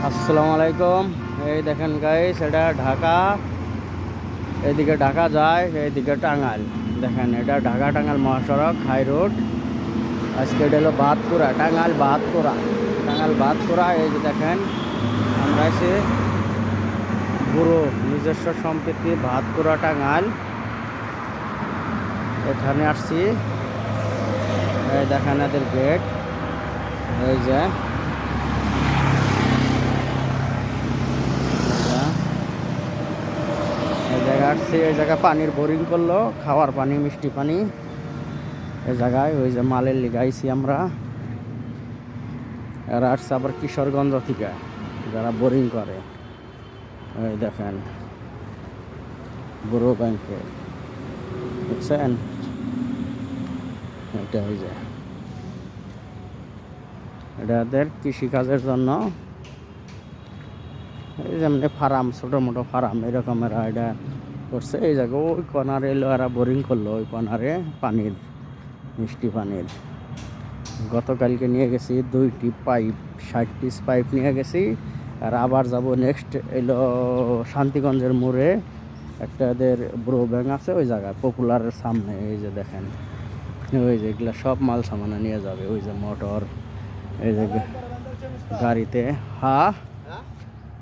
আসসালামু আলাইকুম। এই দেখেন গাইস, এটা ঢাকা। এইদিকে ঢাকা যায়, এইদিকে টাঙ্গাইল। দেখেন, এটা ঢাকা টাঙ্গাইল মহাসড়ক হাই রোড। আজকে এটা হলো বাহাতপুরা, টাঙ্গাইল বাহাতপুরা। টাঙ্গাইল বাহাতপুরা। এই যে দেখেন, আমরা এসে পুরো নিজস্ব সম্পত্তি বাহাতপুরা টাঙ্গাইল, এখানে আসছি। এই দেখেন এদের গেট। এই যে এই জায়গায় আসছি। এই জায়গায় পানির বোরিং করলো, খাওয়ার পানি, মিষ্টি পানি। এই জায়গায় ওই যে মালের লিগাইছি আমরা। এরা আসছে আবার কিশোরগঞ্জ থেকে, যারা বোরিং করে। এই দেখেন বড় ব্যাংকে, বুঝছেন? এটা হয়ে যায়, এটা এদের কৃষিকাজের জন্য। এই যেমনি ফার্ম, ছোটো মোটো ফার্ম, এরকম এরা এটা করছে। এই জায়গায় ওই কর্নারে এলো, এরা বোরিং করলো ওই কর্নারে পানির, মিষ্টি পানির। গতকালকে নিয়ে গেছি 2টি পাইপ, 60 পিস পাইপ নিয়ে গেছি। আর আবার যাব নেক্সট এলো শান্তিগঞ্জের মোড়ে একটা এদের ব্রো ব্যাংক আছে, ওই জায়গায় পপুলারের সামনে। এই যে দেখেন, ওই যে এগুলো সব মাল সামানা নিয়ে যাবে। ওই যে মোটর, এই যে গাড়িতে। হ্যাঁ,